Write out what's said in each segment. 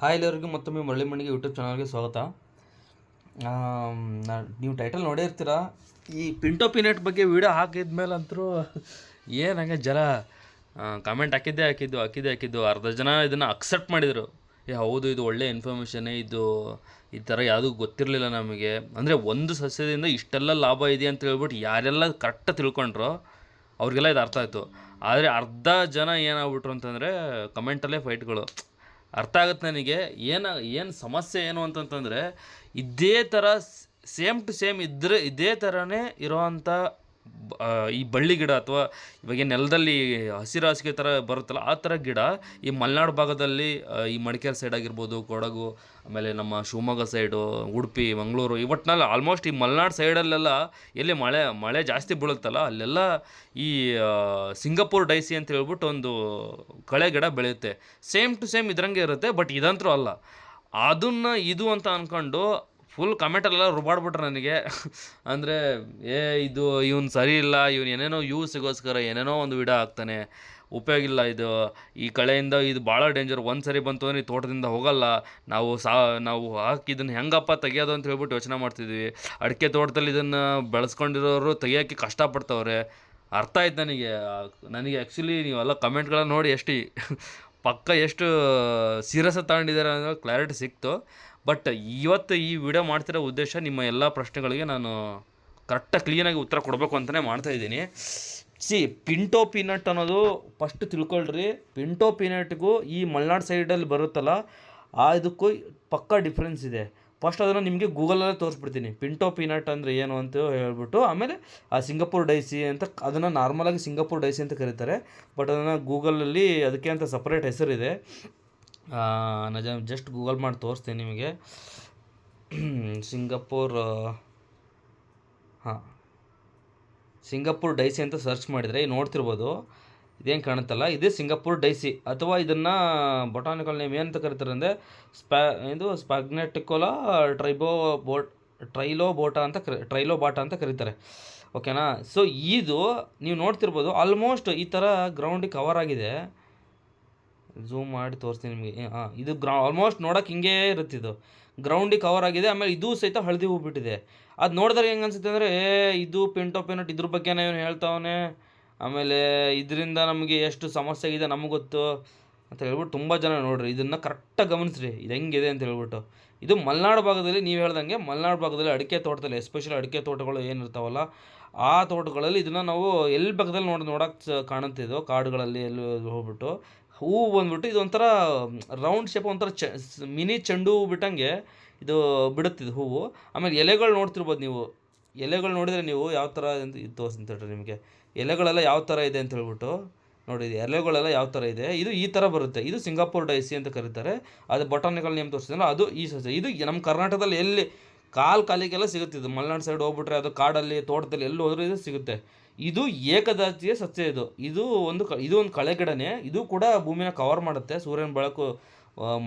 Hi ಎಲ್ಲರಿಗೂ ಮತ್ತೊಮ್ಮೆ ಮಳ್ಳಿ ಮಣ್ಣಿಗೆ ಯೂಟ್ಯೂಬ್ ಚಾನಲ್ಗೆ ಸ್ವಾಗತ. ನೀವು ಟೈಟಲ್ ನೋಡೇ ಇರ್ತೀರ. ಈ ಪಿಂಟೋ ಪಿನಟ್ ಬಗ್ಗೆ ವೀಡಿಯೋ ಹಾಕಿದ್ಮೇಲಂತರೂ ಏನಂಗೆ ಜನ ಕಾಮೆಂಟ್ ಹಾಕಿದ್ದು ಅರ್ಧ ಜನ ಇದನ್ನು ಅಕ್ಸೆಪ್ಟ್ ಮಾಡಿದರು. ಹೌದು, ಇದು ಒಳ್ಳೆ ಇನ್ಫಾರ್ಮೇಷನ್ನೇ, ಇದು ಈ ಥರ ಯಾವುದೂ ಗೊತ್ತಿರಲಿಲ್ಲ ನಮಗೆ. ಅಂದರೆ ಒಂದು ಸಸ್ಯದಿಂದ ಇಷ್ಟೆಲ್ಲ ಲಾಭ ಇದೆ ಅಂತ ಹೇಳ್ಬಿಟ್ಟು ಯಾರೆಲ್ಲ ಕರೆಕ್ಟಾಗಿ ತಿಳ್ಕೊಂಡ್ರೋ ಅವ್ರಿಗೆಲ್ಲ ಇದು ಅರ್ಥ ಆಯಿತು. ಆದರೆ ಅರ್ಧ ಜನ ಏನಾಗ್ಬಿಟ್ರು ಅಂತಂದರೆ ಕಮೆಂಟಲ್ಲೇ ಫೈಟ್ಗಳು. ಅರ್ಥ ಆಗುತ್ತೆ ನನಗೆ. ಏನು ಸಮಸ್ಯೆ ಏನು ಅಂತಂತಂದರೆ, ಇದೇ ಥರ ಸೇಮ್ ಟು ಸೇಮ್ ಇದೇ ಥರನೇ ಇರೋವಂಥ ಈ ಬಳ್ಳಿ ಗಿಡ ಅಥವಾ ಇವಾಗ ನೆಲದಲ್ಲಿ ಹಸಿರು ಹಾಸಿಗೆ ಥರ ಬರುತ್ತಲ್ಲ ಆ ಥರ ಗಿಡ ಈ ಮಲೆನಾಡು ಭಾಗದಲ್ಲಿ, ಈ ಮಡಿಕೇರಿ ಸೈಡ್ ಆಗಿರ್ಬೋದು, ಕೊಡಗು, ಆಮೇಲೆ ನಮ್ಮ ಶಿವಮೊಗ್ಗ ಸೈಡು, ಉಡುಪಿ, ಮಂಗಳೂರು, ಒಟ್ಟಿನಲ್ಲಿ ಆಲ್ಮೋಸ್ಟ್ ಈ ಮಲೆನಾಡು ಸೈಡಲ್ಲೆಲ್ಲ ಎಲ್ಲಿ ಮಳೆ ಜಾಸ್ತಿ ಬೀಳುತ್ತಲ್ಲ ಅಲ್ಲೆಲ್ಲ ಈ ಸಿಂಗಪೂರ್ ಡೈಸಿ ಅಂತ ಹೇಳ್ಬಿಟ್ಟು ಒಂದು ಕಳೆ ಗಿಡ ಬೆಳೆಯುತ್ತೆ. ಸೇಮ್ ಟು ಸೇಮ್ ಇದ್ರಂಗೆ ಇರುತ್ತೆ. ಬಟ್ ಇದಂತರೂ ಅಲ್ಲ. ಅದನ್ನು ಇದು ಅಂತ ಅಂದ್ಕೊಂಡು ಫುಲ್ ಕಮೆಂಟಲ್ಲೆಲ್ಲ ರುಬಾಡ್ಬಿಟ್ರೆ ನನಗೆ. ಅಂದರೆ ಇದು ಇವನು ಸರಿ ಇಲ್ಲ, ಇವನು ಏನೇನೋ ಯೂಸಿಗೋಸ್ಕರ ಏನೇನೋ ಒಂದು ವಿಡಿಯೋ ಹಾಕ್ತಾನೆ, ಉಪಯೋಗ ಇಲ್ಲ ಇದು, ಈ ಕಳೆಯಿಂದ ಇದು ಭಾಳ ಡೇಂಜರ್, ಒಂದು ಸರಿ ಬಂತು ಅಂದರೆ ಈ ತೋಟದಿಂದ ಹೋಗಲ್ಲ, ನಾವು ಇದನ್ನು ಹೆಂಗಪ್ಪ ತೆಗಿಯೋದು ಅಂತ ಹೇಳ್ಬಿಟ್ಟು ಯೋಚನೆ ಮಾಡ್ತಿದ್ವಿ. ಅಡಿಕೆ ತೋಟದಲ್ಲಿ ಇದನ್ನು ಬೆಳೆಸ್ಕೊಂಡಿರೋರು ತೆಗಿಯೋಕ್ಕೆ ಕಷ್ಟಪಡ್ತವ್ರೆ. ಅರ್ಥ ಆಯ್ತು ನನಗೆ ಆ್ಯಕ್ಚುಲಿ ನೀವೆಲ್ಲ ಕಮೆಂಟ್ಗಳನ್ನ ನೋಡಿ ಎಷ್ಟು ಸೀರಿಯಸ್ ತಗೊಂಡಿದ್ದಾರೆ ಅನ್ನೋ ಕ್ಲಾರಿಟಿ ಸಿಕ್ತು. ಬಟ್ ಇವತ್ತು ಈ ವಿಡಿಯೋ ಮಾಡ್ತಿರೋ ಉದ್ದೇಶ ನಿಮ್ಮ ಎಲ್ಲ ಪ್ರಶ್ನೆಗಳಿಗೆ ನಾನು ಕರೆಕ್ಟಾಗಿ ಕ್ಲೀನಾಗಿ ಉತ್ತರ ಕೊಡಬೇಕು ಅಂತಲೇ ಮಾಡ್ತಾಯಿದ್ದೀನಿ. ಪಿಂಟೋ ಪೀನಟ್ ಅನ್ನೋದು ಫಸ್ಟ್ ತಿಳ್ಕೊಳ್ರಿ. ಪಿಂಟೋ ಪೀನಟ್ಗೂ ಈ ಮಲೆನಾಡು ಸೈಡಲ್ಲಿ ಬರುತ್ತಲ್ಲ ಇದಕ್ಕೂ ಪಕ್ಕಾ ಡಿಫ್ರೆನ್ಸ್ ಇದೆ. ಫಸ್ಟ್ ಅದನ್ನು ನಿಮಗೆ ಗೂಗಲಲ್ಲೇ ತೋರಿಸ್ಬಿಡ್ತೀನಿ, ಪಿಂಟೋ ಪೀನಟ್ ಅಂದರೆ ಏನು ಅಂತ ಹೇಳ್ಬಿಟ್ಟು. ಆಮೇಲೆ ಆ ಸಿಂಗಪೂರ್ ಡೈಸಿ ಅಂತ, ಅದನ್ನು ನಾರ್ಮಲಾಗಿ ಸಿಂಗಪೂರ್ ಡೈಸಿ ಅಂತ ಕರೀತಾರೆ. ಬಟ್ ಅದನ್ನು ಗೂಗಲಲ್ಲಿ ಅದಕ್ಕೆ ಅಂತ ಸಪ್ರೇಟ್ ಹೆಸರಿದೆ. ನಾನು ಜಸ್ಟ್ ಗೂಗಲ್ ಮಾಡಿ ತೋರಿಸ್ತೀನಿ ನಿಮಗೆ. ಸಿಂಗಪೂರ್ ಡೈಸಿ ಅಂತ ಸರ್ಚ್ ಮಾಡಿದರೆ ನೋಡ್ತಿರ್ಬೋದು. ಇದೇನು ಕಾಣುತ್ತಲ್ಲ, ಇದೇ ಸಿಂಗಪೂರ್ ಡೈಸಿ, ಅಥವಾ ಇದನ್ನು ಬೊಟಾನಿಕಲ್ ನೇಮ್ ಏನಂತ ಕರೀತಾರೆ ಅಂದರೆ ಸ್ಪಾಗ್ನೆಟಿಕೋಲಾ ಟ್ರೈಲೋಬಾಟ ಅಂತ ಕರೀತಾರೆ. ಓಕೆನಾ. ಸೊ ಇದು ನೀವು ನೋಡ್ತಿರ್ಬೋದು, ಆಲ್ಮೋಸ್ಟ್ ಈ ಥರ ಗ್ರೌಂಡಿಗೆ ಕವರ್ ಆಗಿದೆ. ಝೂಮ್ ಮಾಡಿ ತೋರಿಸ್ತೀನಿ ನಿಮಗೆ. ಇದು ಆಲ್ಮೋಸ್ಟ್ ನೋಡೋಕೆ ಹಿಂಗೇ ಇರುತ್ತೆ. ಇದು ಗ್ರೌಂಡಿಗೆ ಕವರ್ ಆಗಿದೆ. ಆಮೇಲೆ ಇದು ಸಹಿತ ಹಳದಿ ಹೋಗ್ಬಿಟ್ಟಿದೆ. ಅದು ನೋಡಿದ್ರೆ ಹೆಂಗೆ ಅನ್ಸುತ್ತೆ ಅಂದರೆ, ಇದು ಪಿಂಟೋ ಪಿನಟ್ ಇದ್ರ ಬಗ್ಗೆನೇ ಇವನು ಹೇಳ್ತಾವನೆ, ಆಮೇಲೆ ಇದರಿಂದ ನಮಗೆ ಎಷ್ಟು ಸಮಸ್ಯೆ ಇದೆ ನಮಗೆ ಗೊತ್ತು ಅಂತ ಹೇಳ್ಬಿಟ್ಟು ತುಂಬ ಜನ ನೋಡ್ರಿ ಇದನ್ನು ಕರೆಕ್ಟಾಗಿ ಗಮನಿಸ್ರಿ, ಇದು ಹೆಂಗಿದೆ ಅಂತ ಹೇಳ್ಬಿಟ್ಟು. ಇದು ಮಲೆನಾಡು ಭಾಗದಲ್ಲಿ, ನೀವು ಹೇಳ್ದಂಗೆ ಮಲೆನಾಡು ಭಾಗದಲ್ಲಿ ಅಡಿಕೆ ತೋಟದಲ್ಲಿ, ಎಸ್ಪೆಷಲಿ ಅಡಿಕೆ ತೋಟಗಳು ಏನಿರ್ತಾವಲ್ಲ ಆ ತೋಟಗಳಲ್ಲಿ ಇದನ್ನು ನಾವು ಎಲ್ಲಿ ಭಾಗದಲ್ಲಿ ನೋಡೋಕ್ಕೆ ಕಾಣುತ್ತಿದ್ದೋ, ಕಾಡುಗಳಲ್ಲಿ ಎಲ್ಲಿ ಹೋಗ್ಬಿಟ್ಟು ಹೂವು ಬಂದ್ಬಿಟ್ಟು ಇದೊಂಥರ ರೌಂಡ್ ಶೇಪ್, ಒಂಥರ ಮಿನಿ ಚೆಂಡು ಹೂವು ಬಿಟ್ಟಂಗೆ ಇದು ಬಿಡುತ್ತಿದ್ದು ಹೂವು. ಆಮೇಲೆ ಎಲೆಗಳು ನೋಡ್ತಿರ್ಬೋದು ನೀವು. ಎಲೆಗಳು ನೋಡಿದರೆ ನೀವು ಯಾವ ಥರ ಅಂತ ಇದು ತೋರಿಸ್ತೀನಿ ನಿಮಗೆ. ಎಲೆಗಳೆಲ್ಲ ಯಾವ ಥರ ಇದೆ ಅಂತ ಹೇಳ್ಬಿಟ್ಟು ನೋಡಿ. ಎಲೆಗಳೆಲ್ಲ ಯಾವ ಥರ ಇದೆ, ಇದು ಈ ಥರ ಬರುತ್ತೆ. ಇದು ಸಿಂಗಾಪುರ್ ಡೈಸಿ ಅಂತ ಕರೀತಾರೆ. ಅದು ಬೊಟಾನಿಕಲ್ ನೇಮ್ ತೋರಿಸಿದ್ರೆ ಅದು ಈ ಸಸ್ಯ. ಇದು ನಮ್ಮ ಕರ್ನಾಟಕದಲ್ಲಿ ಎಲ್ಲಿ ಕಾಲಿಗೆಲ್ಲ ಸಿಗುತ್ತೆ. ಇದು ಮಲೆನಾಡು ಸೈಡ್ ಹೋಗ್ಬಿಟ್ರೆ ಅದು ಕಾಡಲ್ಲಿ, ತೋಟದಲ್ಲಿ ಎಲ್ಲಿ ಹೋದರೂ ಇದು ಸಿಗುತ್ತೆ. ಇದು ಏಕಜಾತಿಯ ಸಸ್ಯ. ಇದು ಒಂದು ಕಳೆ ಗಿಡನೇ. ಇದು ಕೂಡ ಭೂಮಿನ ಕವರ್ ಮಾಡುತ್ತೆ, ಸೂರ್ಯನ ಬೆಳಕು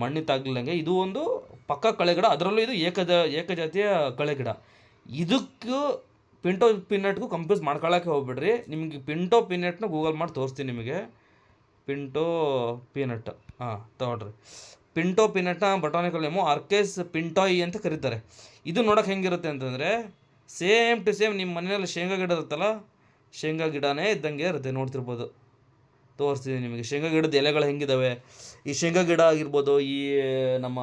ಮಣ್ಣಿ ತಾಗ್ಲಿಲ್ಲಂಗೆ. ಇದು ಒಂದು ಪಕ್ಕ ಕಳೆ ಗಿಡ, ಅದರಲ್ಲೂ ಇದು ಏಕಜಾತಿಯ ಕಳೆ ಗಿಡ. ಇದಕ್ಕೂ ಪಿಂಟೋ ಪಿನಟ್ಗೂ ಕಂಪ್ಯೂಸ್ ಮಾಡ್ಕೊಳ್ಳೋಕ್ಕೆ ಹೋಗ್ಬಿಡ್ರಿ. ನಿಮಗೆ ಪಿಂಟೋ ಪಿನಟ್ನ ಗೂಗಲ್ ಮಾಡಿ ತೋರಿಸ್ತೀನಿ ನಿಮಗೆ. ಪಿಂಟೋ ಪಿನಟ್ ತಗೊಳ್ರಿ. ಪಿಂಟೋ ಪಿನಟ್ನ ಬೊಟಾನಿಕಲ್ ನೇಮು ಆರ್ಕೇಸ್ ಪಿಂಟಾಯಿ ಅಂತ ಕರೀತಾರೆ. ಇದು ನೋಡೋಕೆ ಹೆಂಗಿರುತ್ತೆ ಅಂತಂದರೆ, ಸೇಮ್ ಟು ಸೇಮ್ ನಿಮ್ಮ ಮನೆಯಲ್ಲಿ ಶೇಂಗಾ ಗಿಡ ಇರುತ್ತಲ್ಲ, ಶೇಂಗಾ ಗಿಡನೇ ಇದ್ದಂಗೆ ಇರುತ್ತೆ. ನೋಡ್ತಿರ್ಬೋದು, ತೋರಿಸ್ತೀನಿ ನಿಮಗೆ. ಶೇಂಗಾ ಗಿಡದ ಎಲೆಗಳು ಹೆಂಗಿದ್ದಾವೆ, ಈ ಶೇಂಗಾ ಗಿಡ ಆಗಿರ್ಬೋದು, ಈ ನಮ್ಮ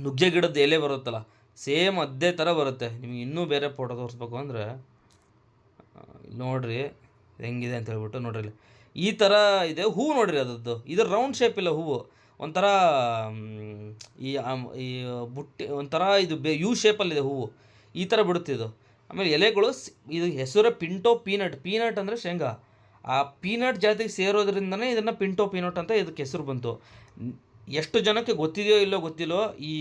ನುಗ್ಗೆ ಗಿಡದ ಎಲೆ ಬರುತ್ತಲ್ಲ, ಸೇಮ್ ಅದೇ ಥರ ಬರುತ್ತೆ. ನಿಮಗೆ ಇನ್ನೂ ಬೇರೆ ಫೋಟೋ ತೋರಿಸ್ಬೇಕು ಅಂದರೆ ನೋಡಿರಿ ಹೆಂಗಿದೆ ಅಂತ ಹೇಳ್ಬಿಟ್ಟು. ನೋಡ್ರಿ ಈ ಥರ ಇದೆ ಹೂವು. ನೋಡಿರಿ ಅದರದ್ದು, ಇದು ರೌಂಡ್ ಶೇಪ್ ಇಲ್ಲ ಹೂವು, ಒಂಥರ ಈ ಬುಟ್ಟಿ ಒಂಥರ ಇದು ಯು ಶೇಪಲ್ಲಿದೆ ಹೂವು. ಈ ಥರ ಬಿಡುತ್ತಿದ್ದು. ಆಮೇಲೆ ಎಲೆಗಳು, ಇದು ಹೆಸರು ಪಿಂಟೋ ಪೀನಟ್ ಅಂದರೆ ಶೇಂಗಾ. ಆ ಪೀನಟ್ ಜಾತಿಗೆ ಸೇರೋದ್ರಿಂದನೇ ಇದನ್ನು ಪಿಂಟೋ ಪೀನಟ್ ಅಂತ ಇದಕ್ಕೆ ಹೆಸರು ಬಂತು. ಎಷ್ಟು ಜನಕ್ಕೆ ಗೊತ್ತಿದೆಯೋ ಇಲ್ಲೋ ಗೊತ್ತಿಲ್ಲೋ, ಈ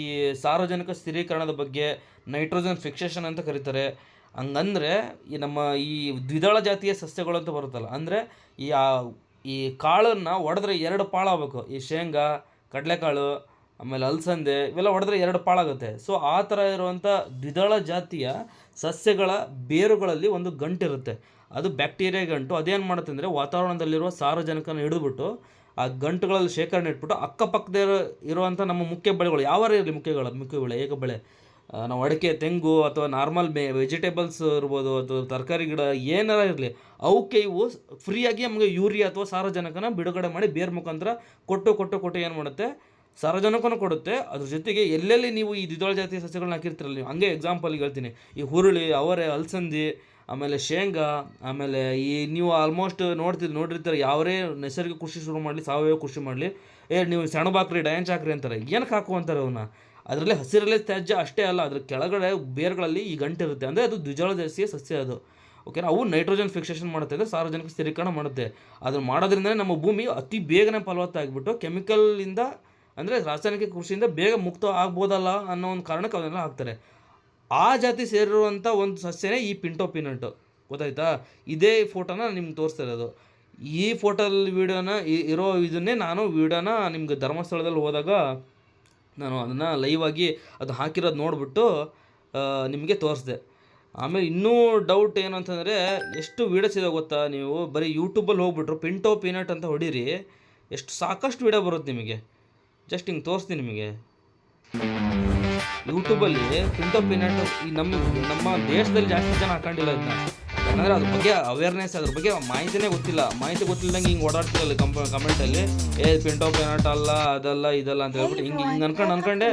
ಸಾರ್ವಜನಿಕ ಸ್ಥಿರೀಕರಣದ ಬಗ್ಗೆ, ನೈಟ್ರೋಜನ್ ಫಿಕ್ಸೇಷನ್ ಅಂತ ಕರೀತಾರೆ. ಹಂಗಂದರೆ ಈ ದ್ವಿದಳ ಜಾತಿಯ ಸಸ್ಯಗಳು ಅಂತ ಬರುತ್ತಲ್ಲ, ಅಂದರೆ ಈ ಕಾಳನ್ನು ಹೊಡೆದ್ರೆ 2 ಪಾಳಾಗಬೇಕು. ಈ ಶೇಂಗಾ, ಕಡಲೆಕಾಳು, ಆಮೇಲೆ ಅಲಸಂದೆ ಇವೆಲ್ಲ ಹೊಡೆದ್ರೆ 2 ಪಾಳಾಗುತ್ತೆ. ಸೊ ಆ ಥರ ಇರುವಂಥ ದ್ವಿದಳ ಜಾತಿಯ ಸಸ್ಯಗಳ ಬೇರುಗಳಲ್ಲಿ ಒಂದು ಗಂಟಿರುತ್ತೆ. ಅದು ಬ್ಯಾಕ್ಟೀರಿಯಾ ಗಂಟು. ಅದೇನು ಮಾಡುತ್ತೆ ಅಂದರೆ ವಾತಾವರಣದಲ್ಲಿರುವ ಸಾರಜನಕನ ಹಿಡಿದ್ಬಿಟ್ಟು ಆ ಗಂಟುಗಳಲ್ಲಿ ಶೇಖರಣೆ ಇಟ್ಬಿಟ್ಟು ಅಕ್ಕಪಕ್ಕದ ಇರುವಂಥ ನಮ್ಮ ಮುಖ್ಯ ಬೆಳೆಗಳು ಯಾವಾರೇ ಇರಲಿ, ಮುಖ್ಯ ಬೆಳೆ ಏಕ ಬೆಳೆ, ನಾವು ಅಡಿಕೆ, ತೆಂಗು ಅಥವಾ ನಾರ್ಮಲ್ ವೆಜಿಟೇಬಲ್ಸ್ ಇರ್ಬೋದು ಅಥವಾ ತರಕಾರಿ ಗಿಡ ಏನಾರ ಇರಲಿ, ಅವಕ್ಕೆ ಇವು ಫ್ರೀಯಾಗಿ ನಮಗೆ ಯೂರಿಯಾ ಅಥವಾ ಸಾರಜನಕನ ಬಿಡುಗಡೆ ಮಾಡಿ ಬೇರ್ ಮುಖಾಂತರ ಕೊಟ್ಟು ಏನು ಮಾಡುತ್ತೆ, ಸಾರಜನಕನೂ ಕೊಡುತ್ತೆ. ಅದ್ರ ಜೊತೆಗೆ ಎಲ್ಲೆಲ್ಲಿ ನೀವು ಈ ದ್ವಿದಳ ಜಾತಿಯ ಸಸ್ಯಗಳನ್ನ ಹಾಕಿರ್ತೀರಲ್ಲ ನೀವು, ಹಂಗೆ ಎಕ್ಸಾಂಪಲ್ಗೆ ಹೇಳ್ತೀನಿ, ಈ ಹುರುಳಿ, ಅವರೆ, ಅಲಸಂದಿ, ಆಮೇಲೆ ಶೇಂಗಾ, ಆಮೇಲೆ ಈ ನೀವು ಆಲ್ಮೋಸ್ಟ್ ನೋಡಿರ್ತಾರೆ ಯಾವರೇ ನೈಸರ್ಗಿಕ ಕೃಷಿ ಶುರು ಮಾಡಲಿ, ಸಾವಯವ ಕೃಷಿ ಮಾಡಲಿ, ನೀವು ಸೆಣಬಾಕ್ರಿ, ಡಯಂಚ್ ಹಾಕ್ರಿ ಅಂತಾರೆ. ಏನಕ್ಕೆ ಹಾಕುವಂತಾರೆ ಅವನ್ನ? ಅದರಲ್ಲೇ ಹಸಿರಲ್ಲೇ ತ್ಯಾಜ್ಯ ಅಷ್ಟೇ ಅಲ್ಲ, ಅದ್ರ ಕೆಳಗಡೆ ಬೇರ್ಗಳಲ್ಲಿ ಈ ಗಂಟಿರುತ್ತೆ, ಅಂದರೆ ಅದು ದ್ವಿದಳ ಜಾತಿಯ ಸಸ್ಯ ಅದು. ಓಕೆನಾ? ಅವು ನೈಟ್ರೋಜನ್ ಫಿಕ್ಸೇಷನ್ ಮಾಡುತ್ತೆ, ಅಂದರೆ ಸಾರ್ವಜನಿಕ ಸ್ಥಿರೀಕರಣ ಮಾಡುತ್ತೆ. ಅದನ್ನು ಮಾಡೋದ್ರಿಂದಲೇ ನಮ್ಮ ಭೂಮಿ ಅತಿ ಬೇಗನೆ ಫಲವತ್ತಾಗಿಬಿಟ್ಟು ಕೆಮಿಕಲಿಂದ, ಅಂದರೆ ರಾಸಾಯನಿಕ ಕೃಷಿಯಿಂದ ಬೇಗ ಮುಕ್ತ ಆಗ್ಬೋದಲ್ಲ ಅನ್ನೋ ಒಂದು ಕಾರಣಕ್ಕೆ ಅವನ್ನೆಲ್ಲ ಹಾಕ್ತಾರೆ. ಆ ಜಾತಿ ಸೇರಿರುವಂಥ ಒಂದು ಸಸ್ಯನೇ ಈ ಪಿಂಟೋ ಪೀನಟ್. ಗೊತ್ತಾಯ್ತಾ? ಇದೇ ಫೋಟೋನ ನಿಮ್ಗೆ ತೋರಿಸ್ತಾ ಇರೋದು. ಈ ಫೋಟೋಲ್ಲಿ ವೀಡಿಯೋನ ಇರೋ ಇದನ್ನೇ ನಾನು ವೀಡಿಯೋನ ನಿಮ್ಗೆ ಧರ್ಮಸ್ಥಳದಲ್ಲಿ ಹೋದಾಗ ನಾನು ಅದನ್ನು ಲೈವ್ ಆಗಿ ಅದು ಹಾಕಿರೋದು ನೋಡಿಬಿಟ್ಟು ನಿಮಗೆ ತೋರಿಸ್ದೆ. ಆಮೇಲೆ ಇನ್ನೂ ಡೌಟ್ ಏನು ಅಂತಂದರೆ, ಎಷ್ಟು ವೀಡಿಯೋಸ್ ಇದೆ ಗೊತ್ತಾ? ನೀವು ಬರೀ ಯೂಟ್ಯೂಬಲ್ಲಿ ಹೋಗ್ಬಿಟ್ರು ಪಿಂಟೋ ಪೀನಟ್ ಅಂತ ಹೊಡೀರಿ, ಸಾಕಷ್ಟು ವೀಡಿಯೋ ಬರುತ್ತೆ ನಿಮಗೆ. ಜಸ್ಟ್ ಹಿಂಗೆ ತೋರಿಸ್ತೀನಿ ನಿಮಗೆ. ಯೂಟ್ಯೂಬಲ್ಲಿ ಪಿಂಟೋ ಪೀನಟ್ ಈ ನಮ್ಮ ದೇಶದಲ್ಲಿ ಜಾಸ್ತಿ ಜನ ಹಾಕೊಂಡಿಲ್ಲ ಇದನ್ನ. ಯಾಕಂದರೆ ಅದ್ರ ಬಗ್ಗೆ ಅವೇರ್ನೆಸ್, ಅದ್ರ ಬಗ್ಗೆ ಮಾಹಿತಿನೇ ಗೊತ್ತಿಲ್ಲ. ಮಾಹಿತಿ ಗೊತ್ತಿಲ್ಲದಂಗೆ ಹಿಂಗೆ ಓಡಾಡ್ತಿರಲ್ಲ ಕಮೆಂಟಲ್ಲಿ, ಪಿಂಟೋ ಪೀನಟ್ ಅಲ್ಲ, ಅದಲ್ಲ, ಇದಲ್ಲ ಅಂತ ಹೇಳ್ಬಿಟ್ಟು ಹಿಂಗೆ ಅನ್ಕೊಂಡೆ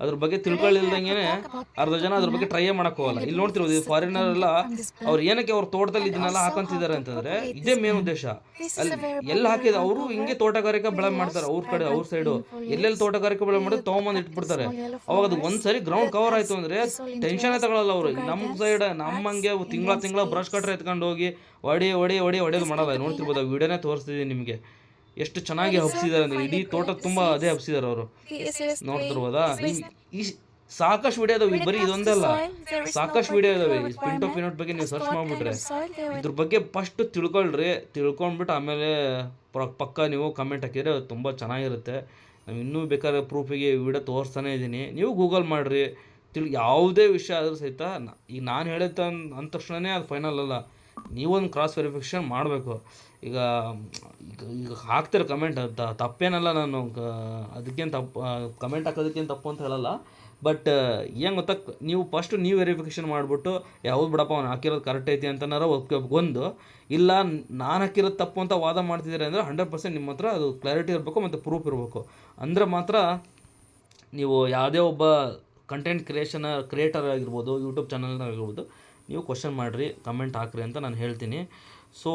ಅದ್ರ ಬಗ್ಗೆ ತಿಳ್ಕೊಳ್ಳಿಲ್ದಂಗೆ ಅರ್ಧ ಜನ ಅದ್ರ ಬಗ್ಗೆ ಟ್ರೈ ಮಾಡಕ್ಕೆ ಹೋಗಲ್ಲ. ಇಲ್ಲಿ ನೋಡ್ತಿರೋದು ಈ ಫಾರಿನರ್ ಎಲ್ಲ ಅವ್ರು ಏನಕ್ಕೆ ಅವ್ರ ತೋಟದಲ್ಲಿ ಇದನ್ನೆಲ್ಲ ಹಾಕೊಂತಿದ್ದಾರೆ ಅಂತಂದರೆ ಇದೇ ಮೇನ್ ಉದ್ದೇಶ. ಅಲ್ಲಿ ಎಲ್ಲ ಹಾಕಿದ ಅವರು ಹಿಂಗೆ ತೋಟಗಾರಿಕೆ ಬೆಳೆ ಮಾಡ್ತಾರೆ, ಅವ್ರ ಸೈಡು ಎಲ್ಲೆಲ್ಲಿ ತೋಟಗಾರಿಕೆ ಬೆಳೆ ಮಾಡೋದು ತೊಗೊಂಬಂದು ಇಟ್ಬಿಡ್ತಾರೆ. ಅವಾಗ ಅದು ಒಂದ್ಸರಿ ಗ್ರೌಂಡ್ ಕವರ್ ಆಯಿತು ಅಂದರೆ ಟೆನ್ಷನ್ ತಗೊಳ್ಳಲ್ಲ ಅವರು. ನಮ್ಮ ಸೈಡ್ ನಮ್ಮಂಗೆ ತಿಂಗಳ ಬ್ರಷ್ ಕಟ್ರೆ ಎತ್ಕೊಂಡು ಹೋಗಿ ಹೊಡೆಯೋದು ಮಾಡಲ್ಲ. ನೋಡ್ತಿರ್ಬೋದು, ಆ ವಿಡಿಯೋನೇ ತೋರಿಸ್ತಿದ್ದೀನಿ ನಿಮಗೆ, ಎಷ್ಟು ಚೆನ್ನಾಗಿ ಹಬ್ಸಿದ್ದಾರೆ ಅಂದರೆ ಇಡೀ ತೋಟ ತುಂಬ ಅದೇ ಹಬ್ಸಿದ್ದಾರೆ ಅವರು. ನೋಡ್ತಿರ್ಬೋದಾ? ಈ ಸಾಕಷ್ಟು ವಿಡಿಯೋ ಇದಾವೆ, ಬರೀ ಇದೊಂದಲ್ಲ, ಸಾಕಷ್ಟು ವಿಡಿಯೋ ಇದಾವೆ. ಪಿಂಟೋ ಪೀನಟ್ ಬಗ್ಗೆ ನೀವು ಸರ್ಚ್ ಮಾಡಿಬಿಟ್ರೆ ಇದ್ರ ಬಗ್ಗೆ ಫಸ್ಟ್ ತಿಳ್ಕೊಂಡ್ಬಿಟ್ಟು ಆಮೇಲೆ ಪಕ್ಕ ನೀವು ಕಮೆಂಟ್ ಹಾಕಿದರೆ ಅದು ತುಂಬ ಚೆನ್ನಾಗಿರುತ್ತೆ. ನಾವು ಇನ್ನೂ ಬೇಕಾದ್ರೆ ಪ್ರೂಫಿಗೆ ವಿಡಿಯೋ ತೋರಿಸ್ತಾನೆ ಇದ್ದೀನಿ, ನೀವು ಗೂಗಲ್ ಮಾಡಿರಿ. ಯಾವುದೇ ವಿಷಯ ಆದರೂ ಸಹಿತ ಈಗ ನಾನು ಹೇಳಿದ್ದ ಅಂದ ತಕ್ಷಣವೇ ಅದು ಫೈನಲ್ ಅಲ್ಲ, ನೀವೊಂದು ಕ್ರಾಸ್ ವೆರಿಫಿಕೇಷನ್ ಮಾಡಬೇಕು. ಈಗ ಹಾಕ್ತಾರೆ ಕಮೆಂಟ್, ತಪ್ಪೇನಲ್ಲ, ನಾನು ಅದಕ್ಕೇನು ತಪ್ಪು ಕಮೆಂಟ್ ಹಾಕೋದಕ್ಕೇನು ತಪ್ಪು ಅಂತ ಹೇಳಲ್ಲ. ಬಟ್ ಏನು ಗೊತ್ತಾ, ನೀವು ಫಸ್ಟು ನೀವು ವೆರಿಫಿಕೇಷನ್ ಮಾಡಿಬಿಟ್ಟು ಯಾವ್ದು ಬಿಡಪ್ಪ ಅವ್ನು ಹಾಕಿರೋದು ಕರೆಕ್ಟ್ ಐತಿ ಅಂತನಾರ ಒಪ್ಕೊಂಡು, ಇಲ್ಲ ನಾನು ಹಾಕಿರೋದು ತಪ್ಪು ಅಂತ ವಾದ ಮಾಡ್ತಿದ್ದೀರಿ ಅಂದರೆ 100% ನಿಮ್ಮ ಹತ್ರ ಅದು ಕ್ಲಾರಿಟಿ ಇರಬೇಕು ಮತ್ತು ಪ್ರೂಫ್ ಇರಬೇಕು. ಅಂದರೆ ಮಾತ್ರ ನೀವು ಯಾವುದೇ ಒಬ್ಬ ಕಂಟೆಂಟ್ ಕ್ರಿಯೇಟರ್ ಆಗಿರ್ಬೋದು, ಯೂಟ್ಯೂಬ್ ಚಾನಲ್ನ ಆಗಿರ್ಬೋದು, ನೀವು ಕ್ವಶನ್ ಮಾಡಿರಿ, ಕಮೆಂಟ್ ಹಾಕ್ರಿ ಅಂತ ನಾನು ಹೇಳ್ತೀನಿ. ಸೊ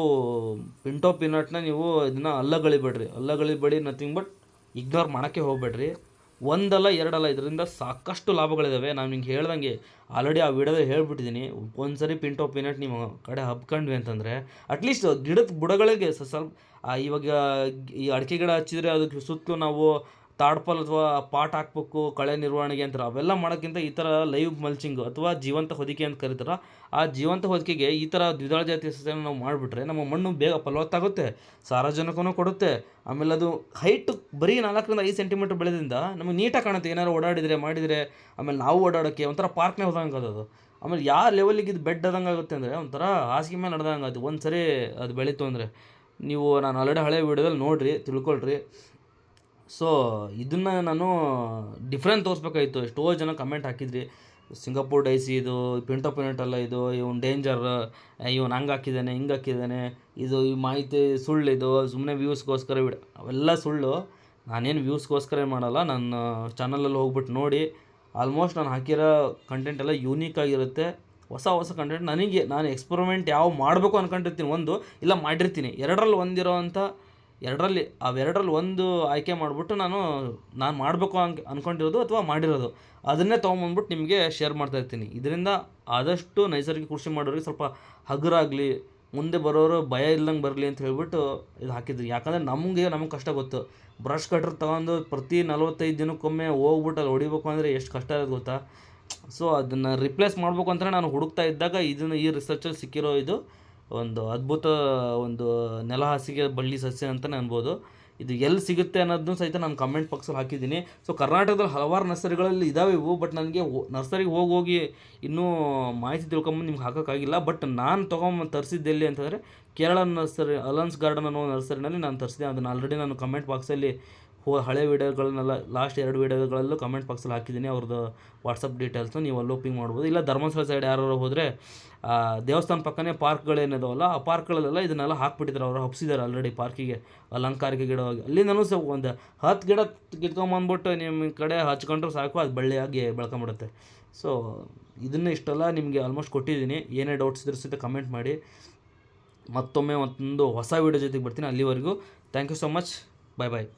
ಪಿಂಟೋ ಪೀನಟ್ನ ನೀವು ಇದನ್ನು ಅಲ್ಲಗಳಿಬೇಡಿ, ನಥಿಂಗ್ ಬಟ್ ಇಗ್ನೋರ್ ಮಾಡೋಕ್ಕೆ ಹೋಗಬೇಡ್ರಿ. ಒಂದಲ್ಲ ಎರಡಲ್ಲ, ಇದರಿಂದ ಸಾಕಷ್ಟು ಲಾಭಗಳಿದ್ದಾವೆ. ನಾನು ನಿಂಗೆ ಹೇಳ್ದಂಗೆ ಆಲ್ರೆಡಿ ಆ ವಿಡಿಯೋದಲ್ಲಿ ಹೇಳ್ಬಿಟ್ಟಿದ್ದೀನಿ. ಒಂದು ಸರಿ ಪಿಂಟೋ ಪೀನಟ್ ನಿಮ್ಮ ಕಡೆ ಹಬ್ಕೊಂಡ್ವಿ ಅಂತಂದರೆ ಅಟ್ಲೀಸ್ಟ್ ಗಿಡದ ಬುಡಗಳಿಗೆ ಸ್ವಲ್ಪ ಇವಾಗ ಈ ಅಡಿಕೆ ಗಿಡ ಹಚ್ಚಿದರೆ ಅದಕ್ಕೆ ಸುತ್ತಲೂ ನಾವು ತಾಡ್ಪಲ್ ಅಥವಾ ಪಾಟ್ ಹಾಕ್ಬೇಕು ಕಳೆ ನಿರ್ವಹಣೆಗೆ ಅಂತಾರೆ. ಅವೆಲ್ಲ ಮಾಡೋಕ್ಕಿಂತ ಈ ಥರ ಲೈವ್ ಮಲ್ಚಿಂಗ್ ಅಥವಾ ಜೀವಂತ ಹೊದಿಕೆ ಅಂತ ಕರೀತಾರೆ, ಆ ಜೀವಂತ ಹೊದಿಕೆಗೆ ಈ ಥರ ದ್ವಿದಳ ಜಾತಿಯ ಸಸ್ಯನ ನಾವು ಮಾಡಿಬಿಟ್ರೆ ನಮ್ಮ ಮಣ್ಣು ಬೇಗ ಫಲವತ್ತಾಗುತ್ತೆ, ಸಾರಜನಕನೂ ಕೊಡುತ್ತೆ. ಆಮೇಲೆ ಅದು ಹೈಟ್ ಬರೀ 4-5 ಸೆಂಟಿಮೀಟ್ರ್ ಬೆಳೆದಿಂದ ನಮಗೆ ನೀಟಾಗಿ ಕಾಣುತ್ತೆ. ಏನಾರು ಮಾಡಿದರೆ ಆಮೇಲೆ ನಾವು ಓಡಾಡೋಕ್ಕೆ ಒಂಥರ ಪಾರ್ಕ್ನೇ ಹೋದಂಗೆ ಅದು. ಆಮೇಲೆ ಯಾವ ಲೆವೆಲಿಗೆ ಇದು ಬೆಡ್ ಆದಂಗೆ ಆಗುತ್ತೆ ಅಂದರೆ ಒಂಥರ ಹಾಸಿಗೆ ಮೇಲೆ ನಡೆದಂಗೆ ಅದು ಒಂದು ಸರಿ ಅದು ಬೆಳೀತು ಅಂದರೆ. ನೀವು ನಾನು ಆಲ್ರೆಡಿ ಹಳೆ ವೀಡಿಯೋದಲ್ಲಿ ನೋಡಿರಿ, ತಿಳ್ಕೊಳ್ರಿ. ಸೊ ಇದನ್ನು ನಾನು ಡಿಫ್ರೆಂಟ್ ತೋರಿಸ್ಬೇಕಾಗಿತ್ತು. ಎಷ್ಟೋ ಜನ ಕಮೆಂಟ್ ಹಾಕಿದ್ರಿ, ಸಿಂಗಾಪುರ್ ಡೈಸಿ ಇದು ಪಿಂಟೋ ಪೀನಟ್ ಅಲ್ಲ, ಇದು ಇವನು ಡೇಂಜರ್, ಇವನು ಹಂಗೆ ಹಾಕಿದ್ದಾನೆ ಹಿಂಗೆ ಹಾಕಿದ್ದಾನೆ, ಇದು ಈ ಮಾಹಿತಿ ಸುಳ್ಳಿದು, ಸುಮ್ಮನೆ ವ್ಯೂಸ್ಗೋಸ್ಕರ ಅವೆಲ್ಲ ಸುಳ್ಳು. ನಾನೇನು ವ್ಯೂಸ್ಗೋಸ್ಕರ ಮಾಡಲ್ಲ. ನನ್ನ ಚಾನಲಲ್ಲಿ ಹೋಗ್ಬಿಟ್ಟು ನೋಡಿ, ಆಲ್ಮೋಸ್ಟ್ ನಾನು ಹಾಕಿರೋ ಕಂಟೆಂಟ್ ಎಲ್ಲ ಯೂನಿಕ್ ಆಗಿರುತ್ತೆ. ಹೊಸ ಕಂಟೆಂಟ್ ನಾನು ಎಕ್ಸ್ಪರಿಮೆಂಟ್ ಯಾವ ಮಾಡಬೇಕು ಅಂದ್ಕೊಂಡಿರ್ತೀನಿ, ಒಂದು ಇಲ್ಲ ಮಾಡಿರ್ತೀನಿ, ಅವೆರಡರಲ್ಲಿ ಒಂದು ಆಯ್ಕೆ ಮಾಡಿಬಿಟ್ಟು ನಾನು ಮಾಡಬೇಕು ಅಂದ್ಕೊಂಡಿರೋದು ಅಥವಾ ಮಾಡಿರೋದು ಅದನ್ನೇ ತೊಗೊಂಬಂದ್ಬಿಟ್ಟು ನಿಮಗೆ ಶೇರ್ ಮಾಡ್ತಾಯಿರ್ತೀನಿ. ಇದರಿಂದ ಆದಷ್ಟು ನೈಸರ್ಗಿಕ ಕೃಷಿ ಮಾಡೋರಿಗೆ ಸ್ವಲ್ಪ ಹಗುರಾಗಲಿ, ಮುಂದೆ ಬರೋರು ಭಯ ಇಲ್ಲದಂಗೆ ಬರಲಿ ಅಂತ ಹೇಳ್ಬಿಟ್ಟು ಇದು ಹಾಕಿದ್ರಿ. ಯಾಕಂದರೆ ನಮಗೆ ಕಷ್ಟ ಗೊತ್ತು. ಬ್ರಷ್ ಕಟ್ರ್ ತೊಗೊಂಡು ಪ್ರತಿ 45 ದಿನಕ್ಕೊಮ್ಮೆ ಹೋಗ್ಬಿಟ್ಟು ಅಲ್ಲಿ ಹೊಡಿಬೇಕು ಅಂದರೆ ಎಷ್ಟು ಕಷ್ಟ ಇರೋದು ಗೊತ್ತಾ. ಸೊ ಅದನ್ನು ರಿಪ್ಲೇಸ್ ಮಾಡಬೇಕು ಅಂತಲೇ ನಾನು ಹುಡುಕ್ತಾ ಇದ್ದಾಗ ಈ ರಿಸರ್ಚಲ್ಲಿ ಸಿಕ್ಕಿರೋ ಇದು ಒಂದು ಅದ್ಭುತ ಒಂದು ನೆಲ ಹಾಸಿಗೆ ಬಳ್ಳಿ ಸಸ್ಯ ಅಂತಲೇ ಅನ್ಬೋದು. ಇದು ಎಲ್ಲಿ ಸಿಗುತ್ತೆ ಅನ್ನೋದನ್ನು ಸಹಿತ ನಾನು ಕಮೆಂಟ್ ಬಾಕ್ಸಲ್ಲಿ ಹಾಕಿದ್ದೀನಿ. ಸೊ ಕರ್ನಾಟಕದಲ್ಲಿ ಹಲವಾರು ನರ್ಸರಿಗಳಲ್ಲಿ ಇದ್ದಾವೆ ಇವು, ಬಟ್ ನನಗೆ ನರ್ಸರಿಗೆ ಹೋಗಿ ಇನ್ನೂ ಮಾಹಿತಿ ತಿಳ್ಕೊಂಬಂದು ನಿಮ್ಗೆ ಹಾಕೋಕ್ಕಾಗಿಲ್ಲ. ಬಟ್ ನಾನು ತರಿಸಿದ್ದು ಎಲ್ಲಿ ಅಂತಂದರೆ ಕೇರಳ ನರ್ಸರಿ, ಅಲನ್ಸ್ ಗಾರ್ಡನ್ ಅನ್ನೋ ನರ್ಸರಿನಲ್ಲಿ ನಾನು ತರಿಸಿದೆ. ಅದನ್ನು ಆಲ್ರೆಡಿ ನಾನು ಕಮೆಂಟ್ ಬಾಕ್ಸಲ್ಲಿ ಹಳೆ ವೀಡಿಯೋಗಳನ್ನೆಲ್ಲ ಲಾಸ್ಟ್ 2 ವೀಡಿಯೋಗಳಲ್ಲೂ ಕಮೆಂಟ್ ಬಾಕ್ಸಲ್ಲಿ ಹಾಕಿದ್ದೀನಿ ಅವ್ರದ್ದು ವಾಟ್ಸಪ್ ಡೀಟೇಲ್ಸು. ನೀವು ಅಲ್ಲಿ ಪಿಂಗ್ ಮಾಡ್ಬೋದು. ಇಲ್ಲ ಧರ್ಮಸ್ಥಳ ಸೈಡ್ ಯಾರು ಹೋದರೆ ದೇವಸ್ಥಾನ ಪಕ್ಕನೇ ಪಾರ್ಕ್ಗಳೇನಿದಾವಲ್ಲ, ಆ ಪಾರ್ಕ್ಗಳಲ್ಲೆಲ್ಲ ಇದನ್ನೆಲ್ಲ ಹಾಕ್ಬಿಟ್ಟಿದ್ದಾರೆ, ಅವರು ಹಬ್ಸಿದ್ದಾರೆ ಆಲ್ರೆಡಿ ಪಾರ್ಕಿಗೆ ಅಲಂಕಾರಿಕ ಗಿಡವಾಗಿ. ಅಲ್ಲಿಂದನೂ ಒಂದು 10 ಗಿಡ ಕಿತ್ಕೊಂಬಂದ್ಬಿಟ್ಟು ನಿಮ್ಮ ಕಡೆ ಹಚ್ಕೊಂಡ್ರೆ ಸಾಕು, ಅದು ಬಳ್ಳಿಯಾಗಿ ಬೆಳ್ಕೊಂಬಿಡುತ್ತೆ. ಸೊ ಇದನ್ನು ಇಷ್ಟೆಲ್ಲ ನಿಮಗೆ ಆಲ್ಮೋಸ್ಟ್ ಕೊಟ್ಟಿದ್ದೀನಿ. ಏನೇ ಡೌಟ್ಸ್ ಇದ್ರೂ ಸಹಿತ ಕಮೆಂಟ್ ಮಾಡಿ. ಮತ್ತೊಮ್ಮೆ ಒಂದು ಹೊಸ ವೀಡಿಯೋ ಜೊತೆಗೆ ಬರ್ತೀನಿ. ಅಲ್ಲಿವರೆಗೂ thank you so much. Bye bye.